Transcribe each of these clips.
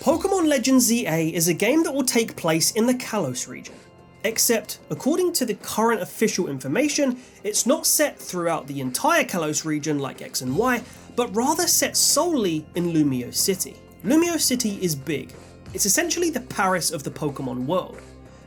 Pokémon Legends Z-A is a game that will take place in the Kalos region. Except, according to the current official information, it's not set throughout the entire Kalos region like X and Y, but rather set solely in Lumiose City. Lumiose City is big. It's essentially the Paris of the Pokémon world.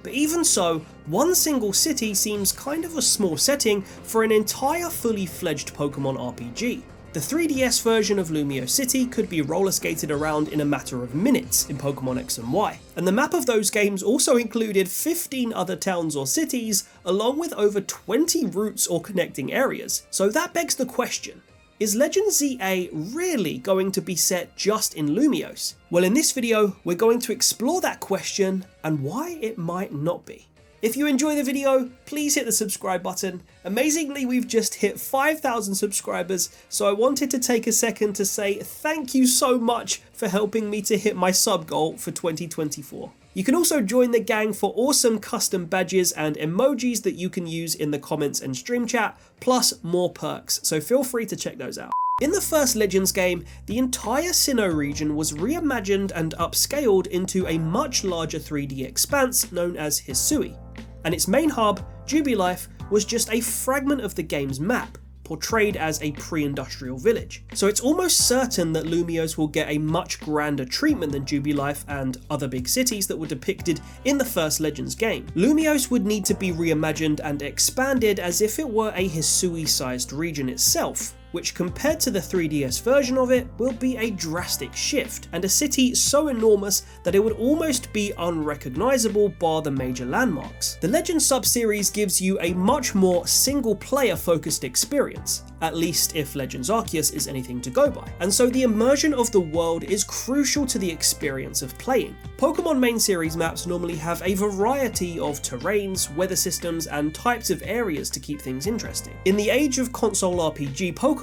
But even so, one single city seems kind of a small setting for an entire fully fledged Pokémon RPG. The 3DS version of Lumiose City could be roller skated around in a matter of minutes in Pokémon X and Y, and the map of those games also included 15 other towns or cities, along with over 20 routes or connecting areas. So that begs the question, is Legends Z-A really going to be set just in Lumiose? Well, in this video, we're going to explore that question and why it might not be. If you enjoy the video, please hit the subscribe button. Amazingly, we've just hit 5,000 subscribers, so I wanted to take a second to say thank you so much for helping me to hit my sub goal for 2024. You can also join the gang for awesome custom badges and emojis that you can use in the comments and stream chat, plus more perks, so feel free to check those out. In the first Legends game, the entire Sinnoh region was reimagined and upscaled into a much larger 3D expanse known as Hisui, and its main hub, Jubilife, was just a fragment of the game's map, portrayed as a pre-industrial village. So it's almost certain that Lumiose will get a much grander treatment than Jubilife and other big cities that were depicted in the first Legends game. Lumiose would need to be reimagined and expanded as if it were a Hisui-sized region itself, which compared to the 3DS version of it will be a drastic shift, and a city so enormous that it would almost be unrecognisable bar the major landmarks. The Legends sub-series gives you a much more single-player focused experience, at least if Legends Arceus is anything to go by, and so the immersion of the world is crucial to the experience of playing. Pokémon main series maps normally have a variety of terrains, weather systems, and types of areas to keep things interesting. In the age of console RPG Pokémon,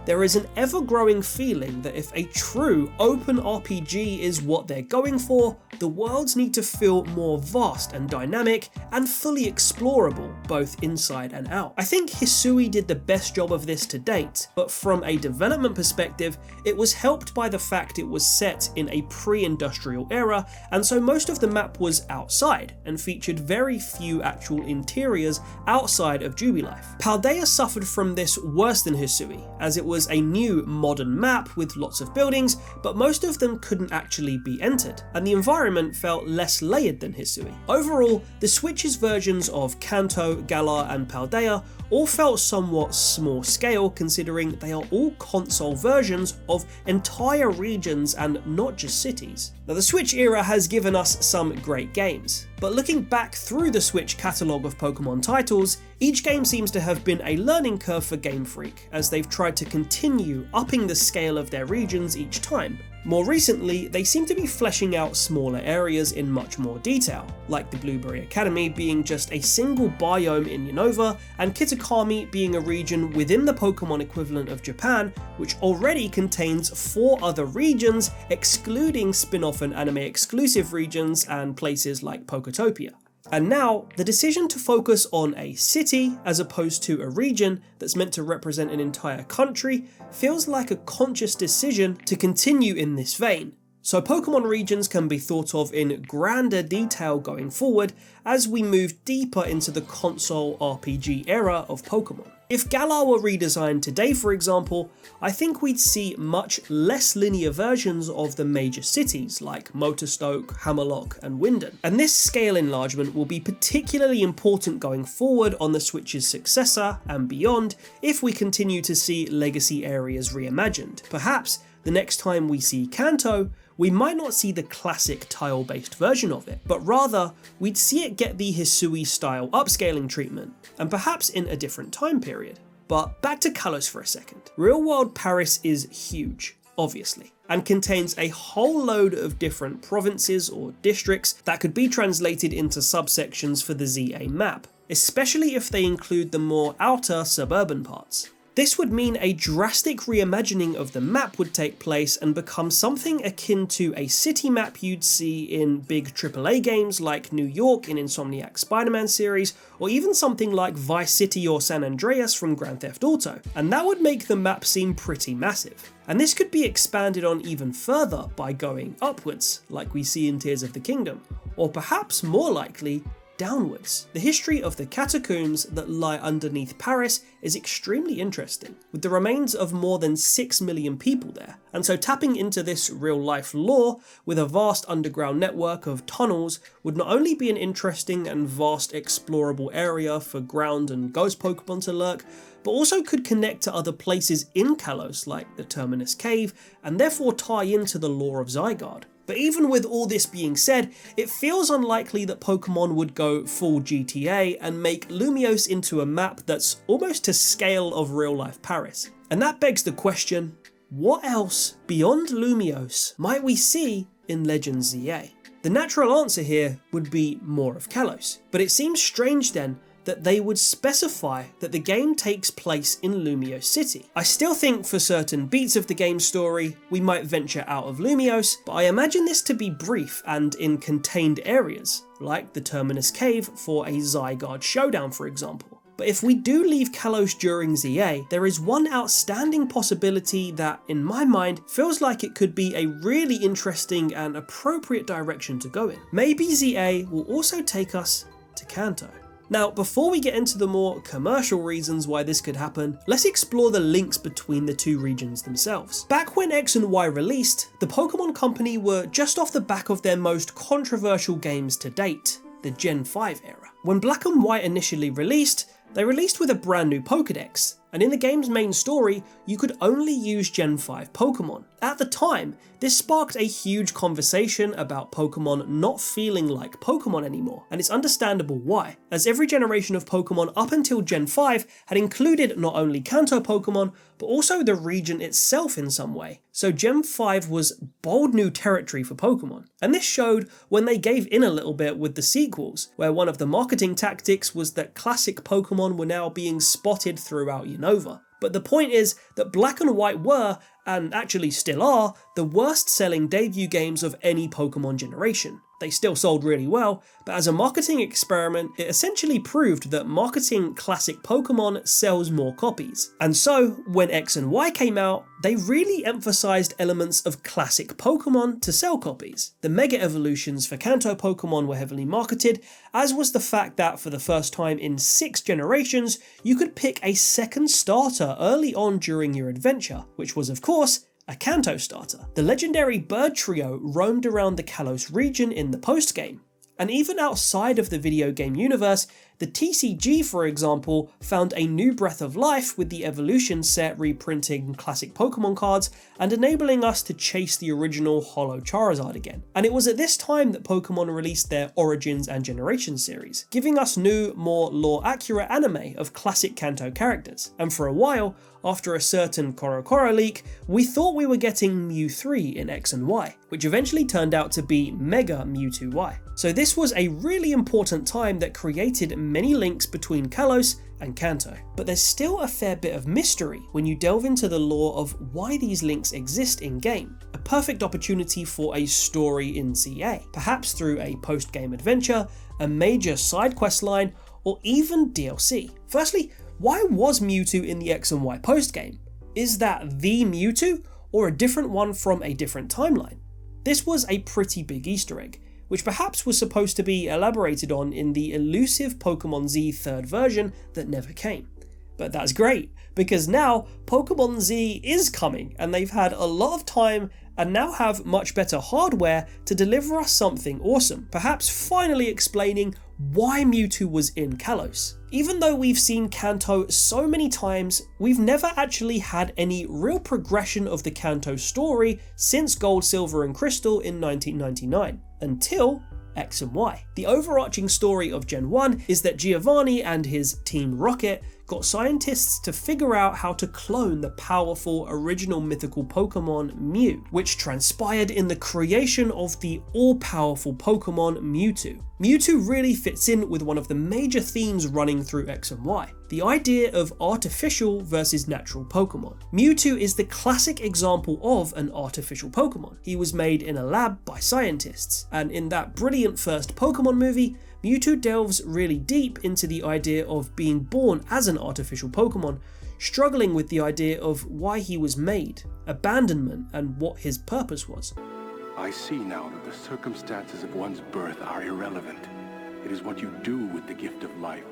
there is an ever-growing feeling that if a true open RPG is what they're going for, the worlds need to feel more vast and dynamic and fully explorable, both inside and out. I think Hisui did the best job of this to date, but from a development perspective, it was helped by the fact it was set in a pre-industrial era, and so most of the map was outside and featured very few actual interiors outside of Jubilife. Paldea suffered from this worse than Hisui, as it was a new modern map with lots of buildings, but most of them couldn't actually be entered, and the environment felt less layered than Hisui. Overall, the Switch's versions of Kanto, Galar, and Paldea all felt somewhat small scale considering they are all console versions of entire regions and not just cities. Now, the Switch era has given us some great games, but looking back through the Switch catalogue of Pokémon titles, each game seems to have been a learning curve for Game Freak, as they've tried to continue upping the scale of their regions each time. More recently, they seem to be fleshing out smaller areas in much more detail, like the Blueberry Academy being just a single biome in Unova, and Kitakami being a region within the Pokémon equivalent of Japan, which already contains 4 other regions, excluding spin-off and anime exclusive regions and places like Poketopia. And now, the decision to focus on a city as opposed to a region that's meant to represent an entire country feels like a conscious decision to continue in this vein. So Pokémon regions can be thought of in grander detail going forward as we move deeper into the console RPG era of Pokémon. If Galar were redesigned today, for example, I think we'd see much less linear versions of the major cities like Motorstoke, Hammerlock, and Winden. And this scale enlargement will be particularly important going forward on the Switch's successor and beyond if we continue to see legacy areas reimagined. Perhaps the next time we see Kanto, we might not see the classic tile-based version of it, but rather we'd see it get the Hisui-style upscaling treatment, and perhaps in a different time period. But back to Kalos for a second. Real-world Paris is huge, obviously, and contains a whole load of different provinces or districts that could be translated into subsections for the ZA map, especially if they include the more outer suburban parts. This would mean a drastic reimagining of the map would take place and become something akin to a city map you'd see in big AAA games like New York in Insomniac's Spider-Man series, or even something like Vice City or San Andreas from Grand Theft Auto, and that would make the map seem pretty massive. And this could be expanded on even further by going upwards, like we see in Tears of the Kingdom, or perhaps more likely, downwards. The history of the catacombs that lie underneath Paris is extremely interesting, with the remains of more than 6 million people there, and so tapping into this real-life lore with a vast underground network of tunnels would not only be an interesting and vast explorable area for ground and ghost Pokemon to lurk, but also could connect to other places in Kalos like the Terminus Cave, and therefore tie into the lore of Zygarde. But even with all this being said, it feels unlikely that Pokemon would go full GTA and make Lumiose into a map that's almost to scale of real-life Paris. And that begs the question, what else beyond Lumiose might we see in Legends Z-A? The natural answer here would be more of Kalos, but it seems strange then that they would specify that the game takes place in Lumiose City. I still think for certain beats of the game's story, we might venture out of Lumiose, but I imagine this to be brief and in contained areas, like the Terminus Cave for a Zygarde showdown for example. But if we do leave Kalos during ZA, there is one outstanding possibility that, in my mind, feels like it could be a really interesting and appropriate direction to go in. Maybe ZA will also take us to Kanto. Now, before we get into the more commercial reasons why this could happen, let's explore the links between the two regions themselves. Back when X and Y released, the Pokemon Company were just off the back of their most controversial games to date, the Gen 5 era. When Black and White initially released, they released with a brand new Pokédex, and in the game's main story, you could only use Gen 5 Pokemon. At the time, this sparked a huge conversation about Pokemon not feeling like Pokemon anymore, and it's understandable why, as every generation of Pokemon up until Gen 5 had included not only Kanto Pokemon, but also the region itself in some way. So Gen 5 was bold new territory for Pokemon, and this showed when they gave in a little bit with the sequels, where one of the marketing tactics was that classic Pokemon were now being spotted throughout Unova. But the point is that Black and White were, and actually still are, the worst selling debut games of any Pokemon generation. They still sold really well, but as a marketing experiment, it essentially proved that marketing classic Pokemon sells more copies. And so, when X and Y came out, they really emphasized elements of classic Pokemon to sell copies. The Mega Evolutions for Kanto Pokemon were heavily marketed, as was the fact that for the first time in 6 generations, you could pick a second starter early on during your adventure, which was of course, a Kanto starter. The legendary bird trio roamed around the Kalos region in the post-game, and even outside of the video game universe, the TCG, for example, found a new breath of life with the Evolution set reprinting classic Pokemon cards and enabling us to chase the original Holo Charizard again. And it was at this time that Pokemon released their Origins and Generations series, giving us new, more lore-accurate anime of classic Kanto characters. And for a while, after a certain Korokoro leak, we thought we were getting Mew 3 in X and Y, which eventually turned out to be Mega Mewtwo Y. So this was a really important time that created many links between Kalos and Kanto. But there's still a fair bit of mystery when you delve into the lore of why these links exist in-game. A perfect opportunity for a story in ZA, perhaps through a post-game adventure, a major side quest line, or even DLC. Firstly, why was Mewtwo in the X and Y post-game? Is that the Mewtwo, or a different one from a different timeline? This was a pretty big Easter egg, which perhaps was supposed to be elaborated on in the elusive Pokemon Z third version that never came. But that's great, because now Pokemon Z is coming, and they've had a lot of time and now have much better hardware to deliver us something awesome, perhaps finally explaining why Mewtwo was in Kalos. Even though we've seen Kanto so many times, we've never actually had any real progression of the Kanto story since Gold, Silver and Crystal in 1999, until X and Y. The overarching story of Gen 1 is that Giovanni and his Team Rocket got scientists to figure out how to clone the powerful original mythical Pokemon Mew, which transpired in the creation of the all-powerful Pokemon Mewtwo. Mewtwo really fits in with one of the major themes running through X and Y, the idea of artificial versus natural Pokemon. Mewtwo is the classic example of an artificial Pokemon. He was made in a lab by scientists, and in that brilliant first Pokemon movie, Mewtwo delves really deep into the idea of being born as an artificial Pokemon, struggling with the idea of why he was made, abandonment, and what his purpose was. I see now that the circumstances of one's birth are irrelevant. It is what you do with the gift of life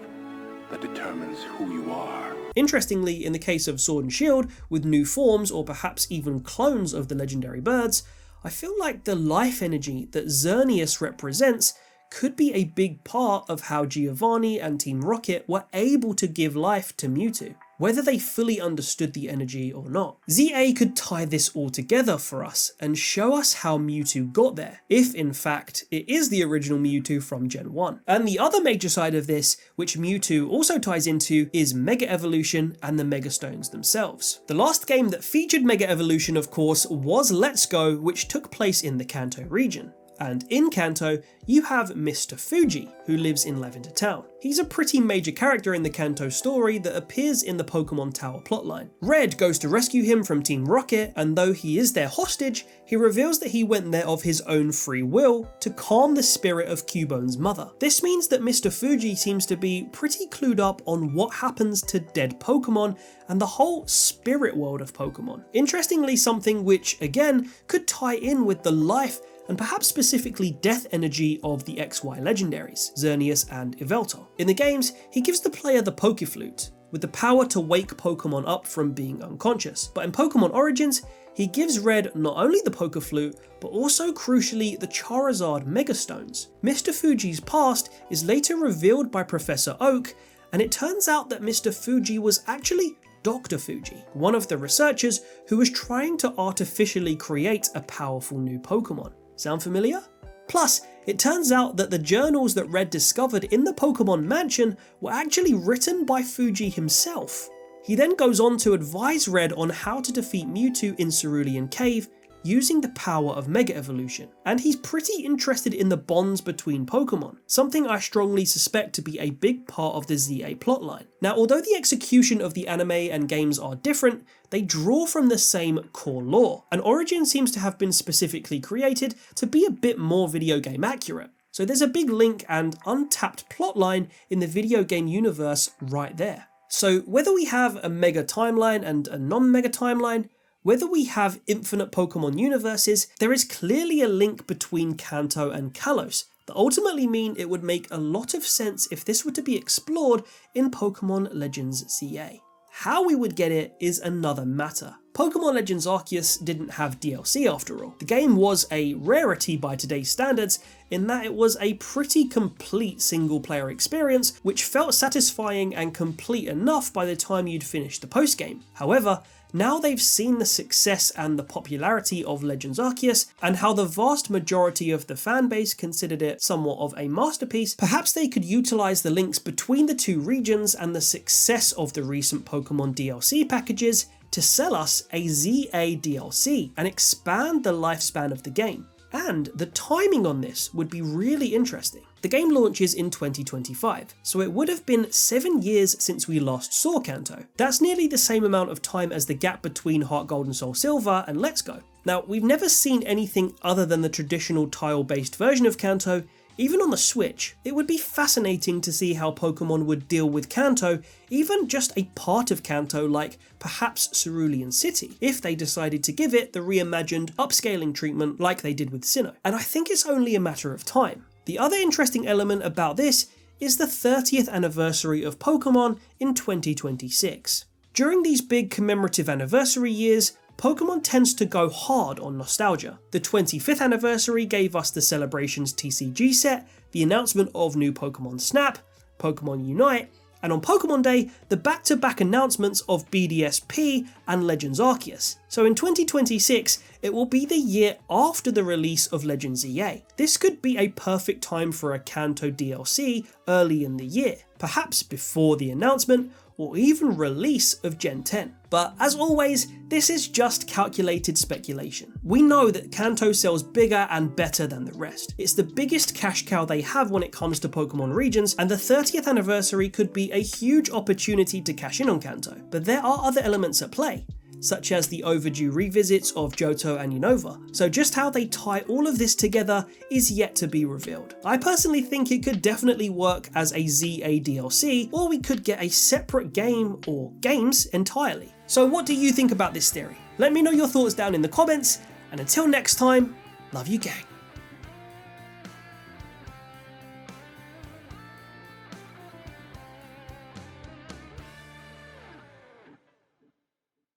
that determines who you are. Interestingly, in the case of Sword and Shield, with new forms or perhaps even clones of the legendary birds, I feel like the life energy that Xerneas represents could be a big part of how Giovanni and Team Rocket were able to give life to Mewtwo, whether they fully understood the energy or not. Z-A could tie this all together for us and show us how Mewtwo got there, if in fact it is the original Mewtwo from Gen 1. And the other major side of this, which Mewtwo also ties into, is Mega Evolution and the Mega Stones themselves. The last game that featured Mega Evolution, of course, was Let's Go, which took place in the Kanto region. And in Kanto, you have Mr. Fuji, who lives in Lavender Town. He's a pretty major character in the Kanto story that appears in the Pokemon Tower plotline. Red goes to rescue him from Team Rocket, and though he is their hostage, he reveals that he went there of his own free will to calm the spirit of Cubone's mother. This means that Mr. Fuji seems to be pretty clued up on what happens to dead Pokemon and the whole spirit world of Pokemon. Interestingly, something which, again, could tie in with the life and perhaps specifically death energy of the XY legendaries, Xerneas and Yveltal. In the games, he gives the player the Pokeflute, with the power to wake Pokemon up from being unconscious. But in Pokemon Origins, he gives Red not only the Pokeflute, but also crucially the Charizard Megastones. Mr. Fuji's past is later revealed by Professor Oak, and it turns out that Mr. Fuji was actually Dr. Fuji, one of the researchers who was trying to artificially create a powerful new Pokemon. Sound familiar? Plus, it turns out that the journals that Red discovered in the Pokemon Mansion were actually written by Fuji himself. He then goes on to advise Red on how to defeat Mewtwo in Cerulean Cave using the power of Mega Evolution, and he's pretty interested in the bonds between Pokemon, something I strongly suspect to be a big part of the Z-A plotline. Now, although the execution of the anime and games are different, they draw from the same core lore, and Origin seems to have been specifically created to be a bit more video game accurate. So there's a big link and untapped plotline in the video game universe right there. So whether we have a mega timeline and a non-mega timeline, whether we have infinite Pokemon universes, there is clearly a link between Kanto and Kalos that ultimately mean it would make a lot of sense if this were to be explored in Pokémon Legends Z-A. How we would get it is another matter. Pokémon Legends Arceus didn't have DLC after all. The game was a rarity by today's standards in that it was a pretty complete single player experience which felt satisfying and complete enough by the time you'd finished the post-game. However, now they've seen the success and the popularity of Legends Arceus and how the vast majority of the fanbase considered it somewhat of a masterpiece, perhaps they could utilise the links between the two regions and the success of the recent Pokemon DLC packages to sell us a Z-A DLC and expand the lifespan of the game. And the timing on this would be really interesting. The game launches in 2025, so it would have been 7 years since we last saw Kanto. That's nearly the same amount of time as the gap between Heart Gold and Soul Silver and Let's Go. Now, we've never seen anything other than the traditional tile-based version of Kanto, even on the Switch. It would be fascinating to see how Pokemon would deal with Kanto, even just a part of Kanto like perhaps Cerulean City, if they decided to give it the reimagined upscaling treatment like they did with Sinnoh. And I think it's only a matter of time. The other interesting element about this is the 30th anniversary of Pokemon in 2026. During these big commemorative anniversary years, Pokemon tends to go hard on nostalgia. The 25th anniversary gave us the Celebrations TCG set, the announcement of new Pokemon Snap, Pokemon Unite, and on Pokemon Day, the back-to-back announcements of BDSP and Legends Arceus. So in 2026, it will be the year after the release of Legends Z-A. This could be a perfect time for a Kanto DLC early in the year, perhaps before the announcement, or even release of Gen 10. But as always, this is just calculated speculation. We know that Kanto sells bigger and better than the rest. It's the biggest cash cow they have when it comes to Pokemon regions, and the 30th anniversary could be a huge opportunity to cash in on Kanto. But there are other elements at play, such as the overdue revisits of Johto and Unova, so just how they tie all of this together is yet to be revealed. I personally think it could definitely work as a Z-A DLC, or we could get a separate game or games entirely. So what do you think about this theory? Let me know your thoughts down in the comments, and until next time, love you gang.